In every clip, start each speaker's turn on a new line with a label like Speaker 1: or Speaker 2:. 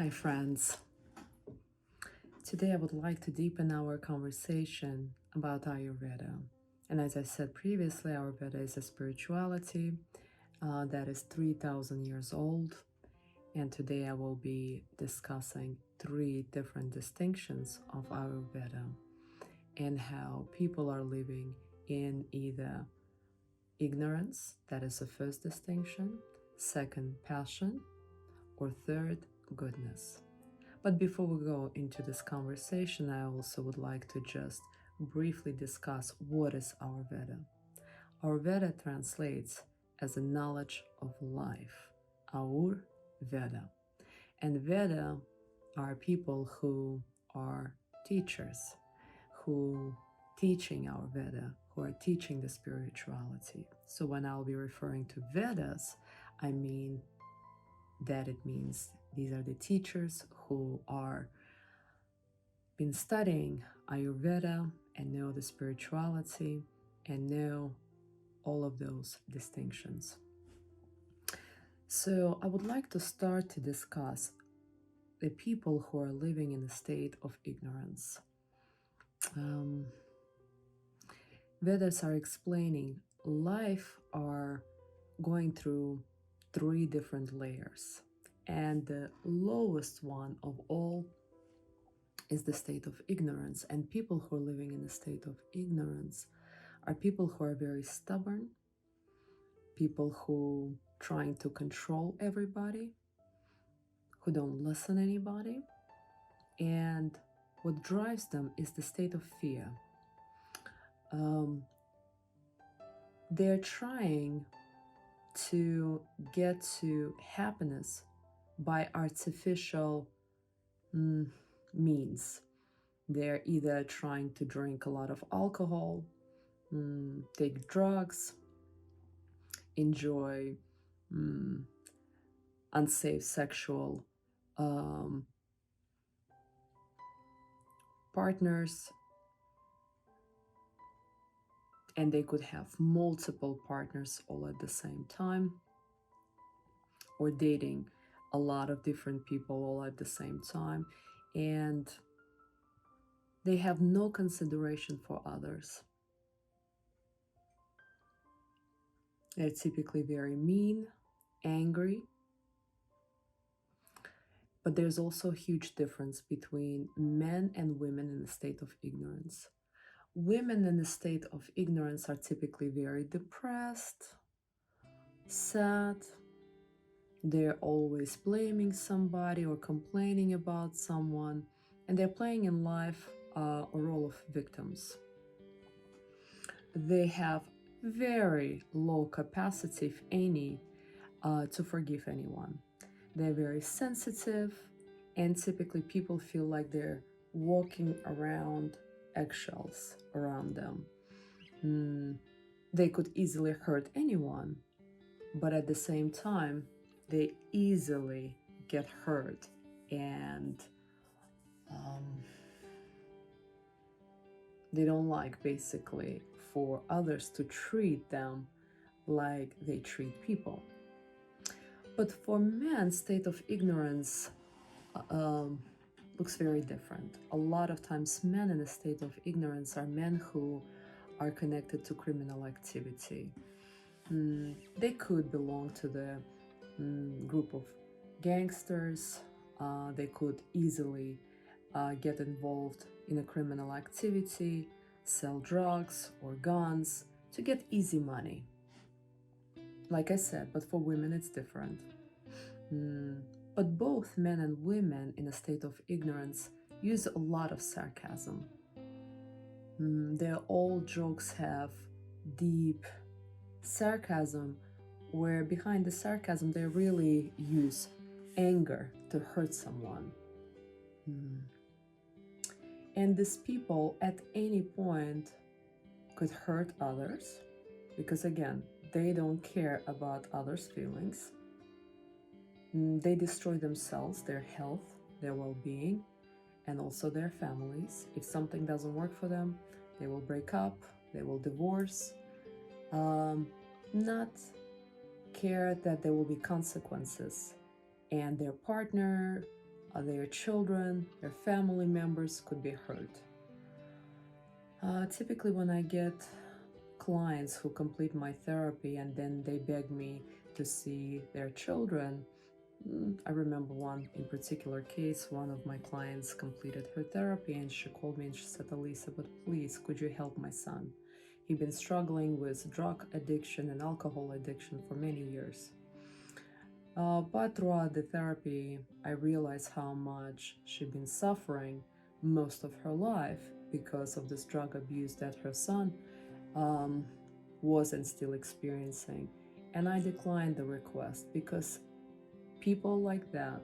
Speaker 1: Hi, friends. Today I would like to deepen our conversation about Ayurveda. And as I said previously, Ayurveda is a spirituality that is 3,000 years old. And today I will be discussing three different distinctions of Ayurveda and how people are living in either ignorance, that is the first distinction, second, passion, or third, goodness. But before we go into this conversation, I also would like to just briefly discuss what is our Veda. Our Veda translates as a knowledge of life, our Veda. And Veda are people who are teachers, who teaching our Veda, who are teaching the spirituality. So when I'll be referring to Vedas, I mean that it means these are the teachers who are been studying Ayurveda and know the spirituality and know all of those distinctions. So I would like to start to discuss the people who are living in a state of ignorance. Vedas are explaining life are going through three different layers, and the lowest one of all is the state of ignorance. And people who are living in a state of ignorance are people who are very stubborn, people who trying to control everybody, who don't listen to anybody, and what drives them is the state of fear. They're trying to get to happiness by artificial means. They're either trying to drink a lot of alcohol, take drugs, enjoy unsafe sexual partners, and they could have multiple partners all at the same time, or dating a lot of different people all at the same time, and they have no consideration for others. They're typically very mean, angry, but there's also a huge difference between men and women in a state of ignorance. Women in a state of ignorance are typically very depressed, sad. They're always blaming somebody or complaining about someone, and they're playing in life a role of victims. They have very low capacity, if any, to forgive anyone. They're very sensitive, and typically people feel like they're walking around eggshells around them. They could easily hurt anyone, but at the same time, they easily get hurt, and they don't like basically for others to treat them like they treat people. But for men, state of ignorance looks very different. A lot of times men in a state of ignorance are men who are connected to criminal activity. They could belong to the group of gangsters. They could easily get involved in a criminal activity, sell drugs or guns to get easy money. Like I said, but for women it's different. But both men and women in a state of ignorance use a lot of sarcasm. Their all jokes have deep sarcasm, where behind the sarcasm they really use anger to hurt someone. And these people at any point could hurt others, because again, they don't care about others' feelings. They destroy themselves, their health, their well-being, and also their families. If something doesn't work for them, they will break up, they will divorce, not care that there will be consequences, and their partner their children, their family members could be hurt. Typically, when I get clients who complete my therapy and then they beg me to see their children, I remember one in particular case. One of my clients completed her therapy and she called me and she said, "Elisa, but please, could you help my son? He'd been struggling with drug addiction and alcohol addiction for many years." But throughout the therapy, I realized how much she'd been suffering most of her life because of this drug abuse that her son um, was and still experiencing. And I declined the request because people like that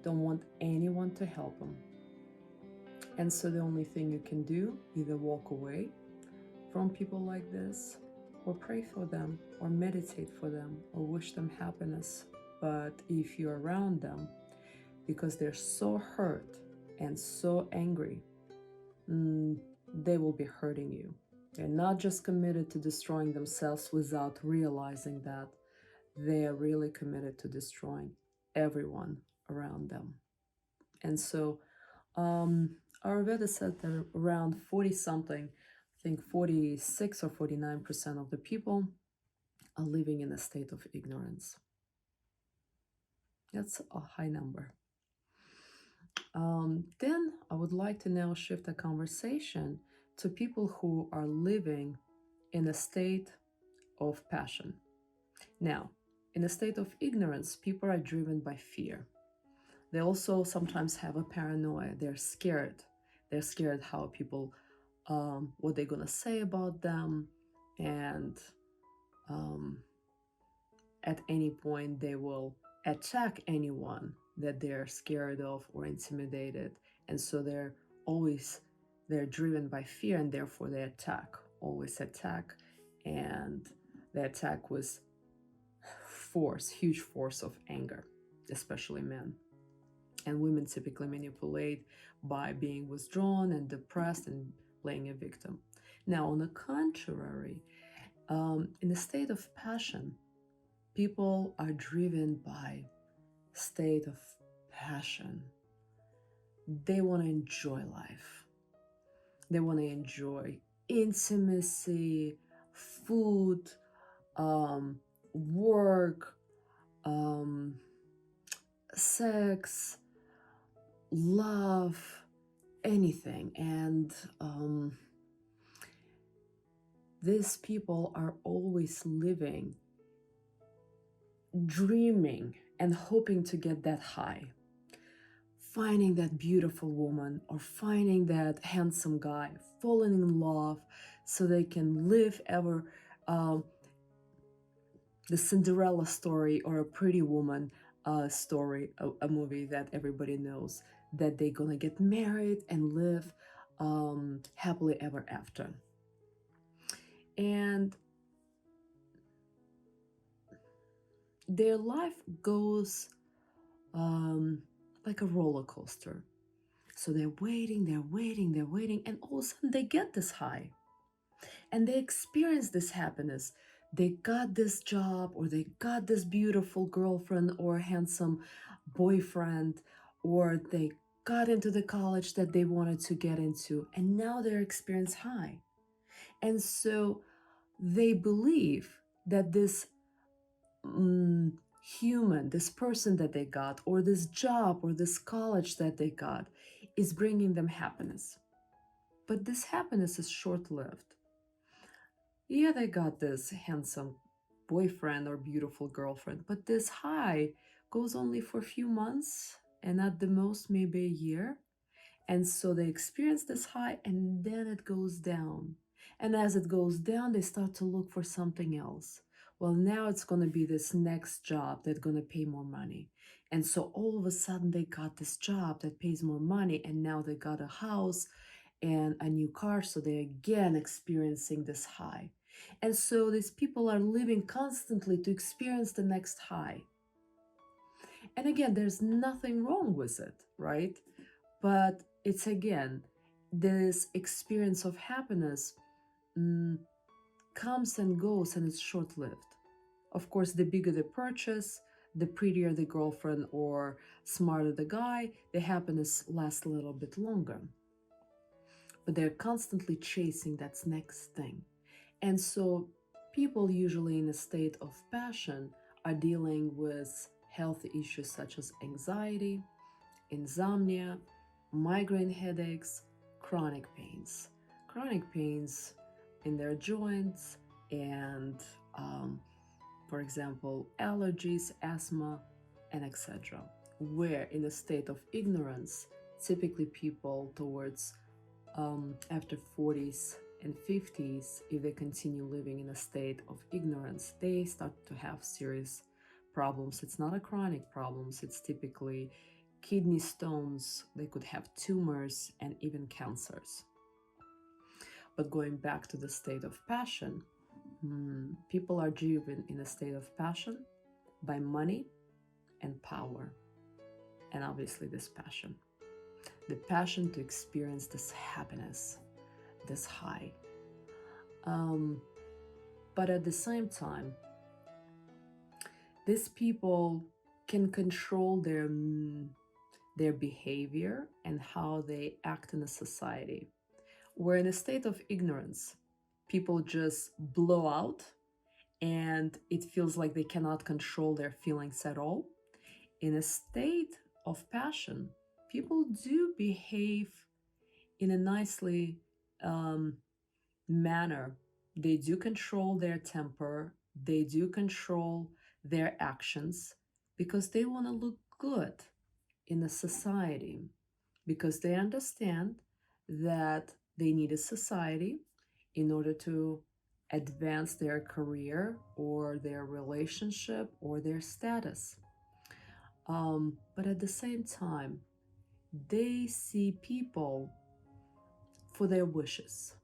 Speaker 1: don't want anyone to help them. And so the only thing you can do, either walk away from people like this, or pray for them, or meditate for them, or wish them happiness. But if you're around them, because they're so hurt and so angry, they will be hurting you. They're not just committed to destroying themselves without realizing that they are really committed to destroying everyone around them. And so our Veda said that around 40 something, I think 46 or 49% of the people are living in a state of ignorance. That's a high number. Then I would like to now shift the conversation to people who are living in a state of passion. Now, in a state of ignorance, people are driven by fear. They also sometimes have a paranoia. They're scared. They're scared how people, what they're going to say about them. And at any point, they will attack anyone that they're scared of or intimidated. And so they're driven by fear, and therefore they always attack. And they attack with force, huge force of anger, especially men. And women typically manipulate by being withdrawn and depressed and playing a victim. Now, on the contrary, in a state of passion, people are driven by state of passion. They want to enjoy life. They want to enjoy intimacy, food, work, sex, love, anything. And these people are always living, dreaming, and hoping to get that high. Finding that beautiful woman or finding that handsome guy, falling in love so they can live ever the Cinderella story or a Pretty Woman story, a movie that everybody knows, that they're gonna get married and live happily ever after. And their life goes like a roller coaster. So they're waiting, and all of a sudden they get this high. And they experience this happiness. They got this job, or they got this beautiful girlfriend or handsome boyfriend, or they got into the college that they wanted to get into, and now they're experiencing high. And so they believe that this human, this person that they got, or this job, or this college that they got, is bringing them happiness. But this happiness is short-lived. Yeah, they got this handsome boyfriend or beautiful girlfriend, but this high goes only for a few months, and at the most maybe a year. And so they experience this high, and then it goes down. And as it goes down, they start to look for something else. Well, now it's going to be this next job that's going to pay more money. And so all of a sudden they got this job that pays more money, and now they got a house and a new car, so they're again experiencing this high. And so these people are living constantly to experience the next high. And again, there's nothing wrong with it, right? But it's again, this experience of happiness comes and goes, and it's short-lived. Of course, the bigger the purchase, the prettier the girlfriend or smarter the guy, the happiness lasts a little bit longer. But they're constantly chasing that next thing. And so people usually in a state of passion are dealing with health issues such as anxiety, insomnia, migraine headaches, chronic pains. Chronic pains in their joints and, for example, allergies, asthma, and etc. Where in a state of ignorance, typically people towards after 40s and 50s, if they continue living in a state of ignorance, they start to have serious problems. It's not a chronic problems, it's typically kidney stones, they could have tumors and even cancers. But going back to the state of passion, people are driven in a state of passion by money and power, and obviously this passion. The passion to experience this happiness, this high. But at the same time, these people can control their behavior and how they act in a society. Where in a state of ignorance, people just blow out and it feels like they cannot control their feelings at all. In a state of passion, people do behave in a nicely manner. They do control their temper, they do control their actions because they want to look good in a society, because they understand that they need a society in order to advance their career or their relationship or their status. But at the same time, they see people for their wishes.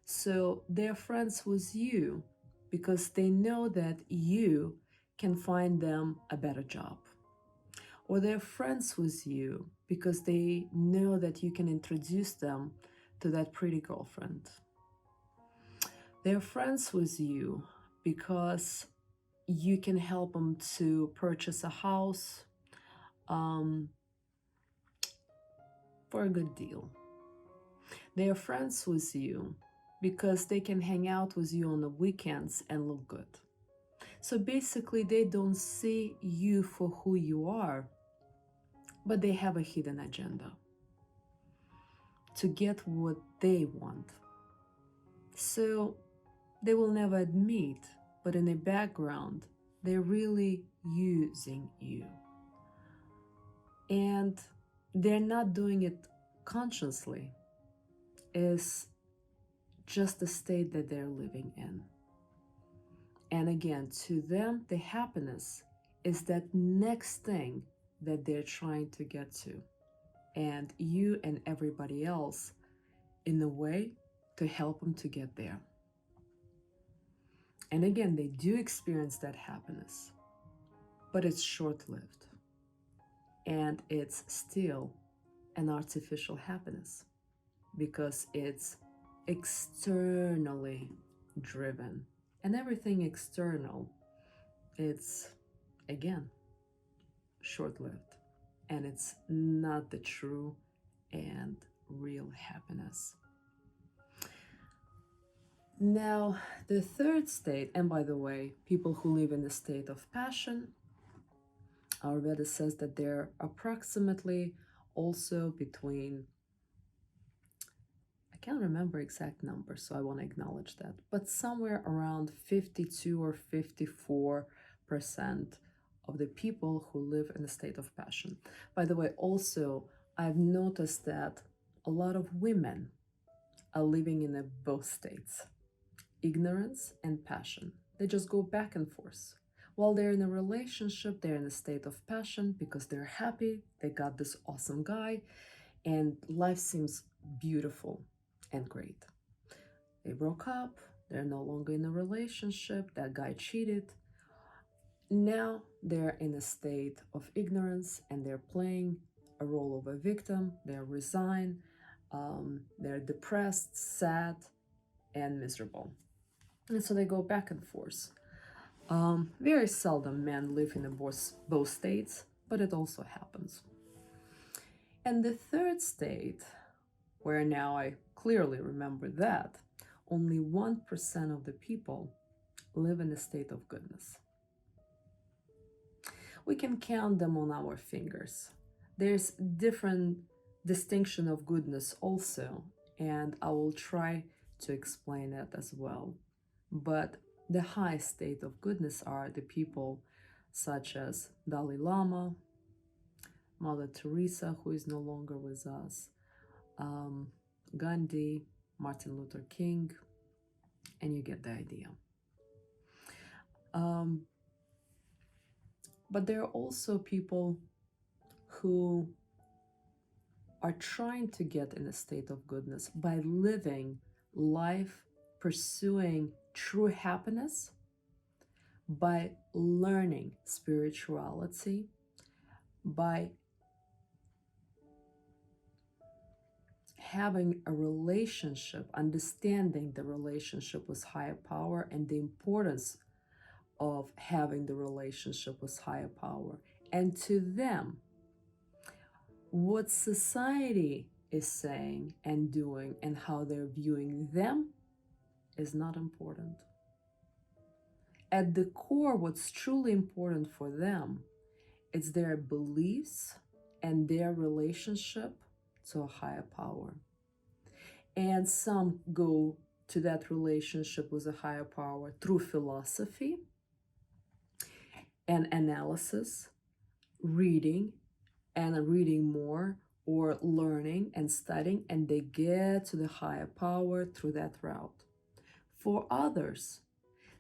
Speaker 1: So they're friends with you because they know that you can find them a better job. Or they're friends with you because they know that you can introduce them to that pretty girlfriend. They're friends with you because you can help them to purchase a house for a good deal. They are friends with you because they can hang out with you on the weekends and look good. So basically, they don't see you for who you are, but they have a hidden agenda to get what they want. So they will never admit, but in the background, they're really using you. And they're not doing it consciously. It's just the state that they're living in. And again, to them, the happiness is that next thing that they're trying to get to. And you and everybody else in a way to help them to get there. And again, they do experience that happiness, but it's short-lived. And it's still an artificial happiness because it's externally driven. And everything external, it's, again, short-lived. And it's not the true and real happiness. Now, the third state, and by the way, people who live in the state of passion, our Veda says that they're approximately also between, I can't remember exact numbers, so I want to acknowledge that, but somewhere around 52 or 54% of the people who live in a state of passion. By the way, also, I've noticed that a lot of women are living in both states, ignorance and passion. They just go back and forth. While they're in a relationship, they're in a state of passion because they're happy, they got this awesome guy, and life seems beautiful and great. They broke up, they're no longer in a relationship, that guy cheated. Now they're in a state of ignorance and they're playing a role of a victim, they're resigned, they're depressed, sad, and miserable. And so they go back and forth. Very seldom men live in both states, but it also happens. And the third state, where now I clearly remember that, only 1% of the people live in a state of goodness. We can count them on our fingers. There's different distinction of goodness also, and I will try to explain it as well. But the high state of goodness are the people such as Dalai Lama, Mother Teresa, who is no longer with us, Gandhi, Martin Luther King, and you get the idea. But there are also people who are trying to get in a state of goodness by living life, pursuing true happiness, by learning spirituality, by having a relationship, understanding the relationship with higher power and the importance of having the relationship with higher power. And to them, what society is saying and doing and how they're viewing them is not important. At the core, what's truly important for them is their beliefs and their relationship to a higher power. And some go to that relationship with a higher power through philosophy and analysis, reading and reading more, or learning and studying, and they get to the higher power through that route. For others,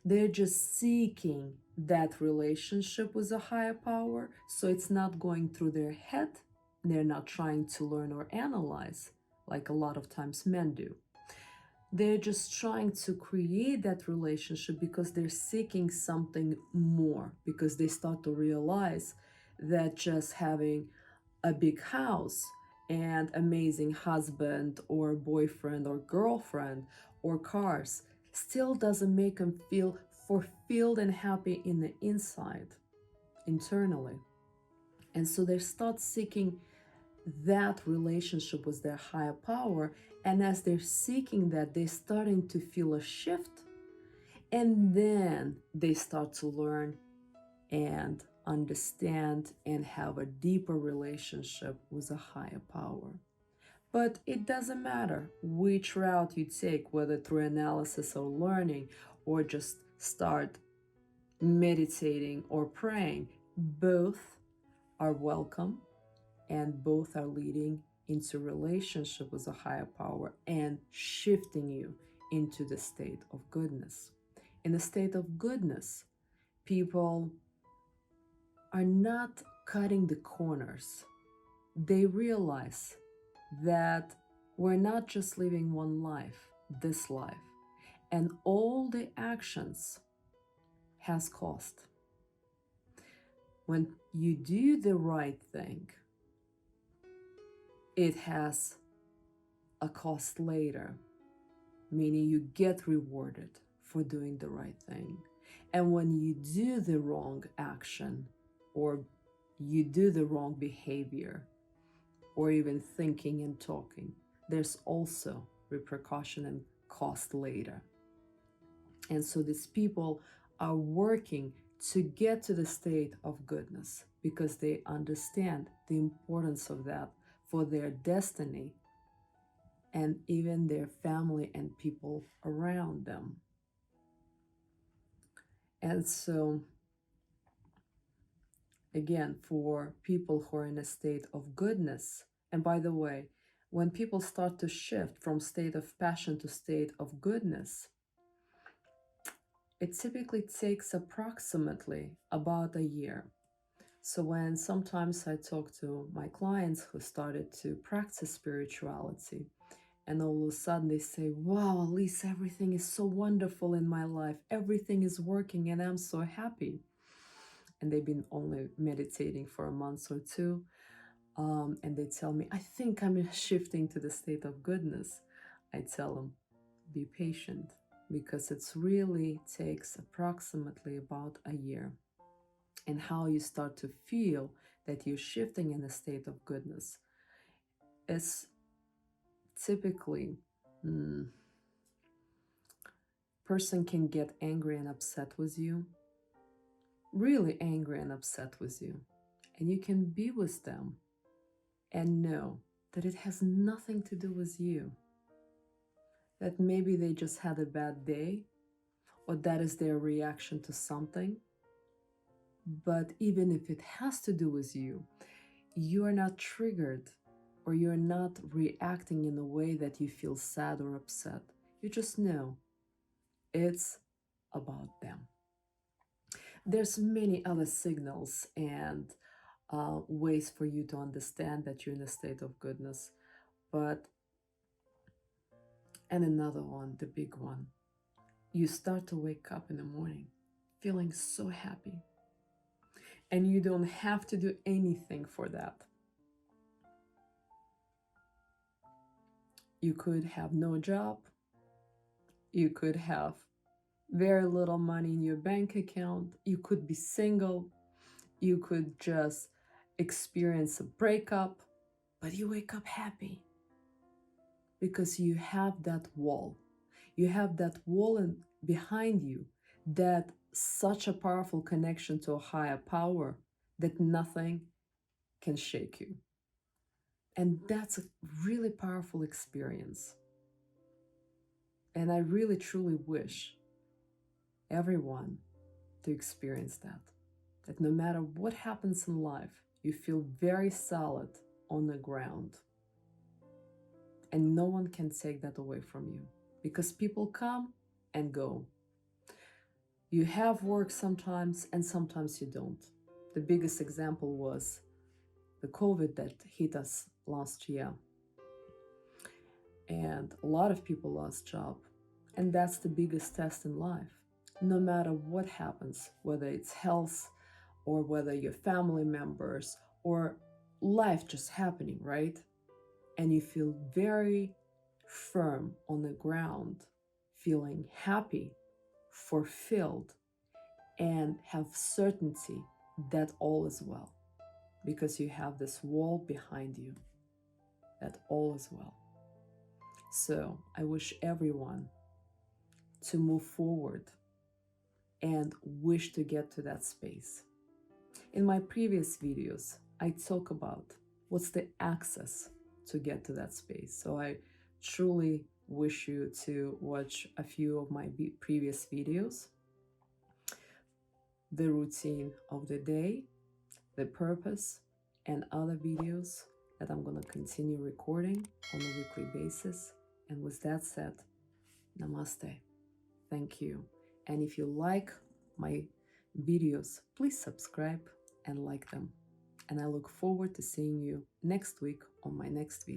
Speaker 1: they're just seeking that relationship with a higher power, so it's not going through their head. They're not trying to learn or analyze like a lot of times men do. They're just trying to create that relationship because they're seeking something more, because they start to realize that just having a big house and amazing husband or boyfriend or girlfriend or cars still doesn't make them feel fulfilled and happy in the inside, internally. And so they start seeking that relationship with their higher power. And as they're seeking that, they're starting to feel a shift. And then they start to learn and understand and have a deeper relationship with a higher power. But it doesn't matter which route you take, whether through analysis or learning, or just start meditating or praying, both are welcome and both are leading into relationship with a higher power and shifting you into the state of goodness. In the state of goodness, people are not cutting the corners. They realize that we're not just living one life, this life, and all the actions has cost. When you do the right thing, it has a cost later, meaning you get rewarded for doing the right thing. And when you do the wrong action, or you do the wrong behavior, or even thinking and talking, there's also repercussion and cost later. And so these people are working to get to the state of goodness because they understand the importance of that for their destiny and even their family and people around them. And so, again, for people who are in a state of goodness, and by the way, when people start to shift from state of passion to state of goodness, it typically takes approximately about a year. So when sometimes I talk to my clients who started to practice spirituality, and all of a sudden they say, wow, Elise, everything is so wonderful in my life. Everything is working and I'm so happy. And they've been only meditating for a month or two. And they tell me, I think I'm shifting to the state of goodness. I tell them, be patient. because it really takes approximately about a year. And how you start to feel that you're shifting in a state of goodness is typically person can get angry and upset with you, really angry and upset with you, and you can be with them and know that it has nothing to do with you, that maybe they just had a bad day, or that is their reaction to something. But even if it has to do with you, you are not triggered, or you're not reacting in a way that you feel sad or upset. You just know it's about them. There's many other signals and ways for you to understand that you're in a state of goodness. And another one, the big one, you start to wake up in the morning feeling so happy. And you don't have to do anything for that. You could have no job. You could have very little money in your bank account. You could be single. You could just experience a breakup, but you wake up happy because you have that wall. You have that wall behind you, that such a powerful connection to a higher power that nothing can shake you. And that's a really powerful experience. And I really, truly wish everyone to experience that. That no matter what happens in life, you feel very solid on the ground. And no one can take that away from you, because people come and go. You have work sometimes, and sometimes you don't. The biggest example was the COVID that hit us last year. And a lot of people lost job. And that's the biggest test in life. No matter what happens, whether it's health or whether your family members or life just happening, right? And you feel very firm on the ground, feeling happy, fulfilled, and have certainty that all is well, because you have this wall behind you, that all is well. So I wish everyone to move forward and wish to get to that space. In my previous videos, I talk about what's the access to get to that space. So I truly wish you to watch a few of my previous videos. The routine of the day, the purpose, and other videos that I'm going to continue recording on a weekly basis. And with that said, namaste. Thank you. And if you like my videos, please subscribe and like them. And I look forward to seeing you next week on my next video.